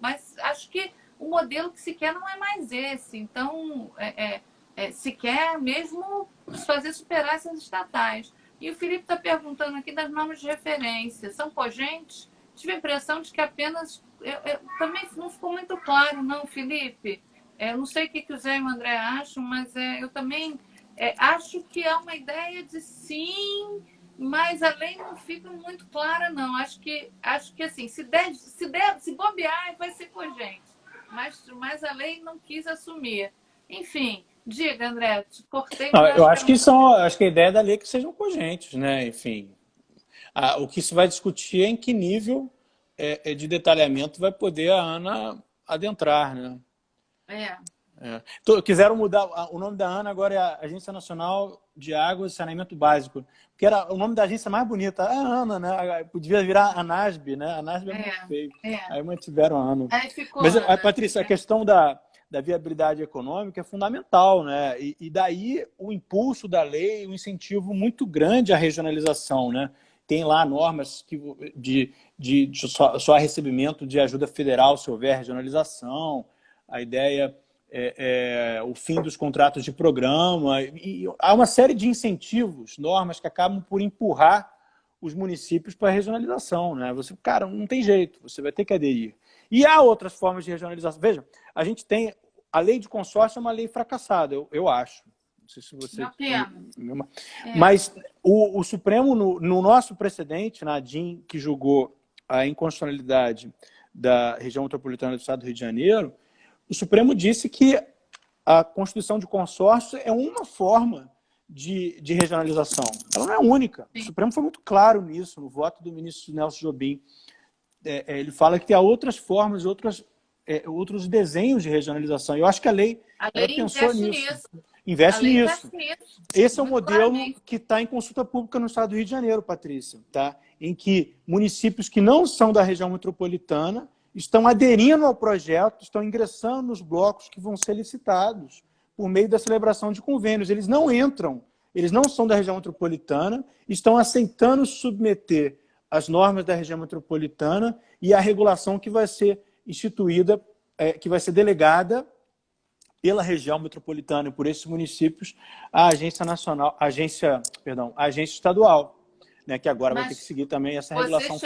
Mas acho que o modelo que se quer não é mais esse. Então, se quer mesmo fazer superar essas estatais. E o Felipe está perguntando aqui das normas de referência. São cogentes? Tive a impressão de que apenas... também não ficou muito claro, não, Felipe? Eu não sei o que o Zé e o André acham, mas eu também acho que é uma ideia de sim... Mas a lei não fica muito clara, não. Acho que assim, se bobear, vai ser cogente. Mas a lei não quis assumir. Enfim, diga, André, te cortei. Não, eu acho que a ideia da lei é que sejam cogentes, né? Enfim, o que se vai discutir é em que nível de detalhamento vai poder a ANA adentrar, né? Quiseram mudar o nome da ANA, agora é a Agência Nacional de Água e Saneamento Básico, porque era o nome da agência mais bonita, a ANA, né? Podia virar ANASB, né? ANASB é muito feio. Aí mantiveram a ANA. Mas, Patrícia, a questão da viabilidade econômica é fundamental, né? E daí o impulso da lei, um incentivo muito grande à regionalização, né? Tem lá normas de só recebimento de ajuda federal se houver regionalização, a ideia o fim dos contratos de programa, e há uma série de incentivos, normas que acabam por empurrar os municípios para a regionalização, né? Cara, não tem jeito, você vai ter que aderir. E há outras formas de regionalização. Veja, a gente tem a lei de consórcio, é uma lei fracassada, eu acho. Não sei se você... Mas o Supremo, no nosso precedente, na ADIM, que julgou a inconstitucionalidade da região metropolitana do Estado do Rio de Janeiro, o Supremo disse que a constituição de consórcio é uma forma de regionalização. Ela não é única. O Supremo foi muito claro nisso, no voto do ministro Nelson Jobim. Ele fala que há outras formas, outros desenhos de regionalização. Eu acho que a lei pensou nisso. Investe nisso. Esse é o modelo que está em consulta pública no Estado do Rio de Janeiro, Patrícia, tá? Em que municípios que não são da região metropolitana estão aderindo ao projeto, estão ingressando nos blocos que vão ser licitados por meio da celebração de convênios. Eles não entram, eles não são da região metropolitana, estão aceitando submeter as normas da região metropolitana e a regulação que vai ser instituída, que vai ser delegada pela região metropolitana e por esses municípios a agência estadual, né, que agora vai ter que seguir também essa regulação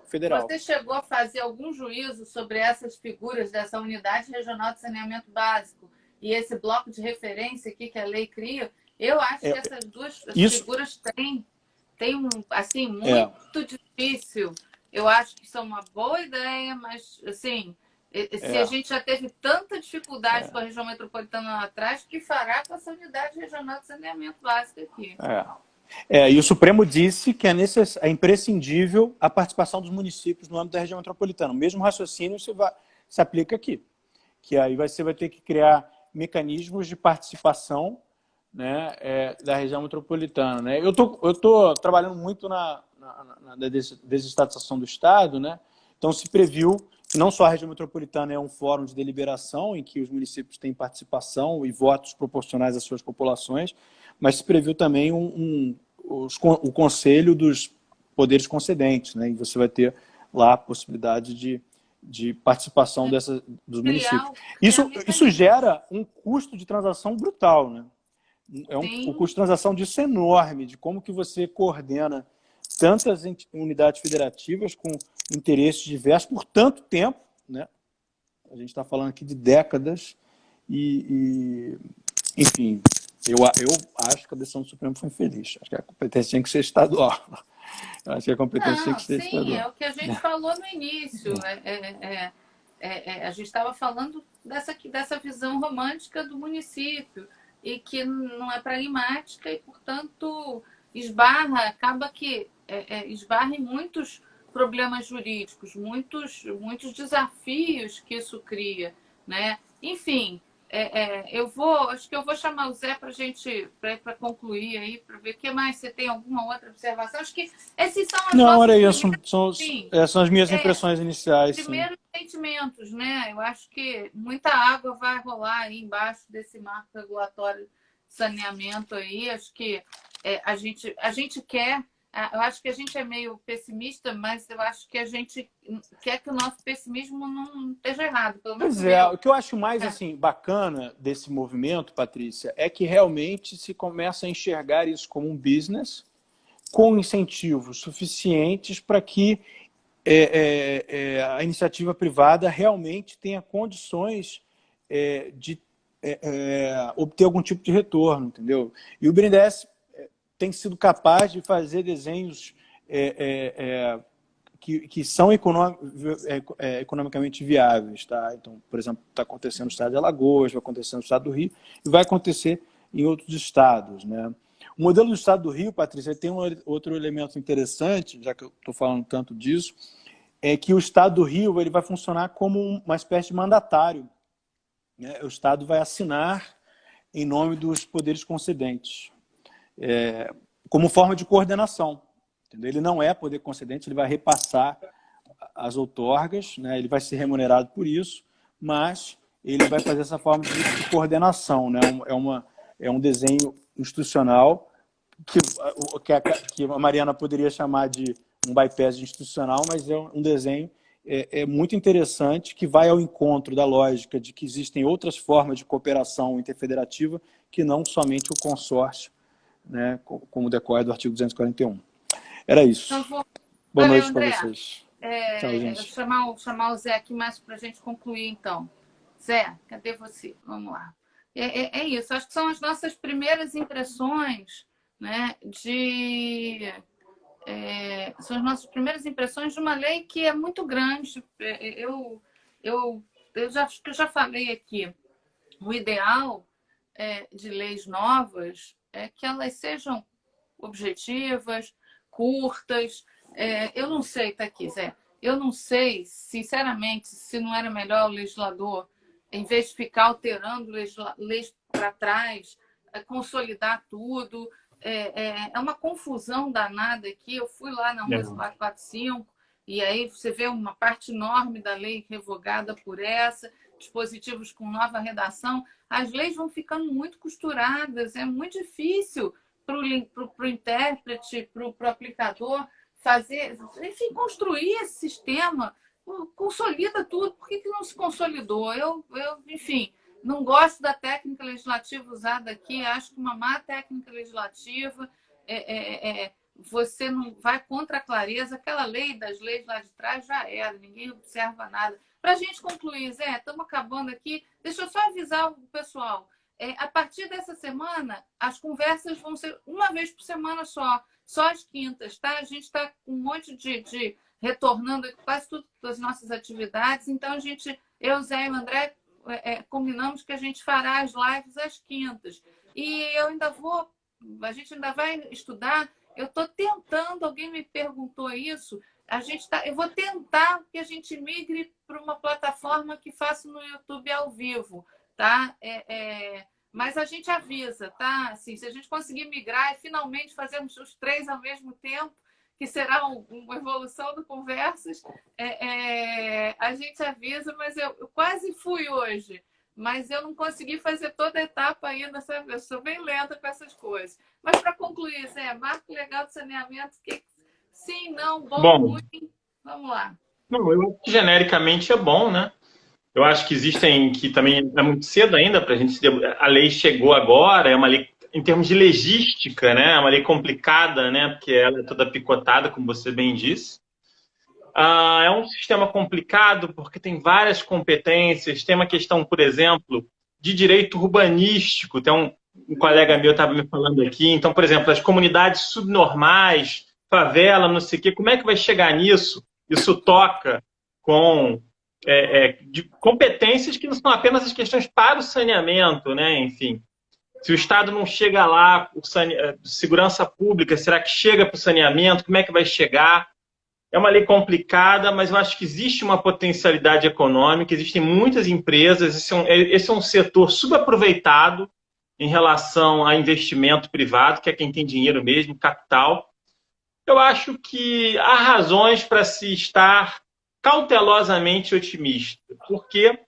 federal. Você chegou a fazer algum juízo sobre essas figuras dessa unidade regional de saneamento básico e esse bloco de referência aqui que a lei cria? Eu acho que essas duas figuras têm assim, muito difícil. Eu acho que são uma boa ideia, mas assim, se a gente já teve tanta dificuldade com a região metropolitana lá atrás, o que fará com essa unidade regional de saneamento básico aqui? E o Supremo disse que é imprescindível a participação dos municípios no âmbito da região metropolitana. O mesmo raciocínio se aplica aqui, que aí você vai ter que criar mecanismos de participação, né, da região metropolitana. Né? Eu tô trabalhando muito na desestatização do Estado, né? Então se previu que não só a região metropolitana é um fórum de deliberação em que os municípios têm participação e votos proporcionais às suas populações, mas se previu também o conselho dos poderes concedentes, né? E você vai ter lá a possibilidade de participação dos municípios. Isso gera um custo de transação brutal, né? O custo de transação disso é enorme, de como que você coordena tantas unidades federativas com interesses diversos por tanto tempo, né? A gente está falando aqui de décadas enfim, eu acho que a decisão do Supremo foi infeliz. Acho que a competência tinha que ser estadual. Acho que a competência tinha que ser estadual. É o que a gente falou no início. A gente estava falando dessa visão romântica do município e que não é pragmática e, portanto, acaba que esbarra em muitos problemas jurídicos, muitos desafios que isso cria, né? Enfim, acho que eu vou chamar o Zé para concluir aí, para ver o que mais. Você tem alguma outra observação? Acho que esses são as Não, era nossas isso. São as minhas impressões iniciais. Primeiros sentimentos, né? Eu acho que muita água vai rolar aí embaixo desse marco regulatório de saneamento aí. Acho que a gente quer. Eu acho que a gente é meio pessimista, mas eu acho que a gente quer que o nosso pessimismo não esteja errado. Pelo menos o que eu acho mais assim, bacana desse movimento, Patrícia, é que realmente se começa a enxergar isso como um business com incentivos suficientes para que a iniciativa privada realmente tenha condições de obter algum tipo de retorno, entendeu? E o BNDES tem sido capaz de fazer desenhos que são economicamente viáveis. Tá? Então, por exemplo, está acontecendo no estado de Alagoas, vai acontecer no estado do Rio e vai acontecer em outros estados. Né? O modelo do estado do Rio, Patrícia, tem outro elemento interessante, já que eu estou falando tanto disso, é que o estado do Rio ele vai funcionar como uma espécie de mandatário. Né? O estado vai assinar em nome dos poderes concedentes. Como forma de coordenação. Entendeu? Ele não é poder concedente, ele vai repassar as outorgas, né? Ele vai ser remunerado por isso, mas ele vai fazer essa forma de coordenação. Né? É um desenho institucional que a Mariana poderia chamar de um bypass institucional, mas é um desenho muito interessante que vai ao encontro da lógica de que existem outras formas de cooperação interfederativa que não somente o consórcio, né, como decorre do artigo 241. Era isso. Então, Boa noite para vocês. Tchau, gente. Chamar o Zé aqui mais para a gente concluir, então. Zé, cadê você? Vamos lá. É isso. Acho que são as nossas primeiras impressões, né, de são as nossas primeiras impressões de uma lei que é muito grande. Acho que eu já falei aqui, o ideal de leis novas é que elas sejam objetivas, curtas. Eu não sei, tá aqui, Zé, eu não sei, sinceramente, se não era melhor o legislador, em vez de ficar alterando leis para trás, consolidar tudo. É uma confusão danada aqui. Eu fui lá na 11445 e aí você vê uma parte enorme da lei revogada por essa, dispositivos com nova redação. As leis vão ficando muito costuradas, é muito difícil para o intérprete, para o aplicador fazer, enfim, construir esse sistema. Consolida tudo. Por que não se consolidou? Enfim, não gosto da técnica legislativa usada aqui, acho que uma má técnica legislativa, você não vai contra a clareza. Aquela lei das leis lá de trás já era, ninguém observa nada. Para a gente concluir, Zé, estamos acabando aqui. Deixa eu só avisar o pessoal. A partir dessa semana, as conversas vão ser uma vez por semana só às quintas, tá? A gente está com um monte de retornando quase tudo das nossas atividades. Então, eu, Zé e o André, combinamos que a gente fará as lives às quintas. E a gente ainda vai estudar. Eu estou tentando, alguém me perguntou isso, eu vou tentar que a gente migre para uma plataforma que faça no YouTube ao vivo, tá? Mas a gente avisa, tá? Assim, se a gente conseguir migrar e finalmente fazermos os 3 ao mesmo tempo, que será uma evolução do Conversas, a gente avisa, mas eu quase fui hoje, mas eu não consegui fazer toda a etapa ainda, sabe? Eu sou bem lenta com essas coisas. Mas para concluir, Zé, marco legal de saneamento, sim, não, bom, ruim, vamos lá. Não, eu acho que genericamente é bom, né? Eu acho que também é muito cedo ainda para a gente. A lei chegou agora, é uma lei, em termos de logística, né? É uma lei complicada, né? Porque ela é toda picotada, como você bem disse. É um sistema complicado porque tem várias competências. Tem uma questão, por exemplo, de direito urbanístico. Tem um colega meu estava me falando aqui. Então, por exemplo, as comunidades subnormais, favela, não sei o quê, como é que vai chegar nisso? Isso toca com de competências que não são apenas as questões para o saneamento, né? Enfim, se o Estado não chega lá, segurança pública, será que chega para o saneamento? Como é que vai chegar? É uma lei complicada, mas eu acho que existe uma potencialidade econômica, existem muitas empresas, esse é um setor subaproveitado em relação a investimento privado, que é quem tem dinheiro mesmo, capital. Eu acho que há razões para se estar cautelosamente otimista, porque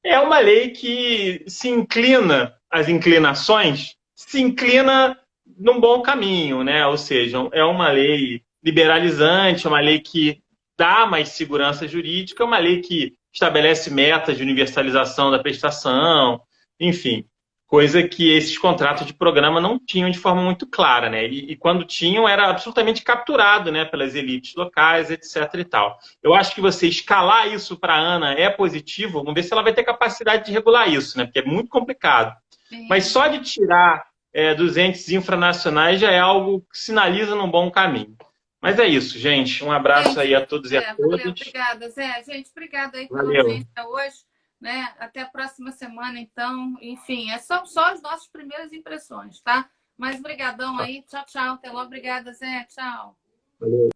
é uma lei que se inclina, as inclinações, se inclina num bom caminho, né? Ou seja, é uma lei liberalizante, é uma lei que dá mais segurança jurídica, é uma lei que estabelece metas de universalização da prestação, enfim, coisa que esses contratos de programa não tinham de forma muito clara, né? E quando tinham, era absolutamente capturado, né, pelas elites locais, etc. e tal. Eu acho que você escalar isso para a Ana é positivo. Vamos ver se ela vai ter capacidade de regular isso, né? Porque é muito complicado. Sim. Mas só de tirar dos entes infranacionais já é algo que sinaliza num bom caminho. Mas é isso, gente. Um abraço aí a todos e a todas. Obrigada, Zé. Gente, obrigada aí pela Valeu. audiência hoje. Né? Até a próxima semana, então. Enfim, são só as nossas primeiras impressões, tá? Mas brigadão aí. Tchau, tchau. Até logo. Obrigada, Zé. Tchau. Valeu.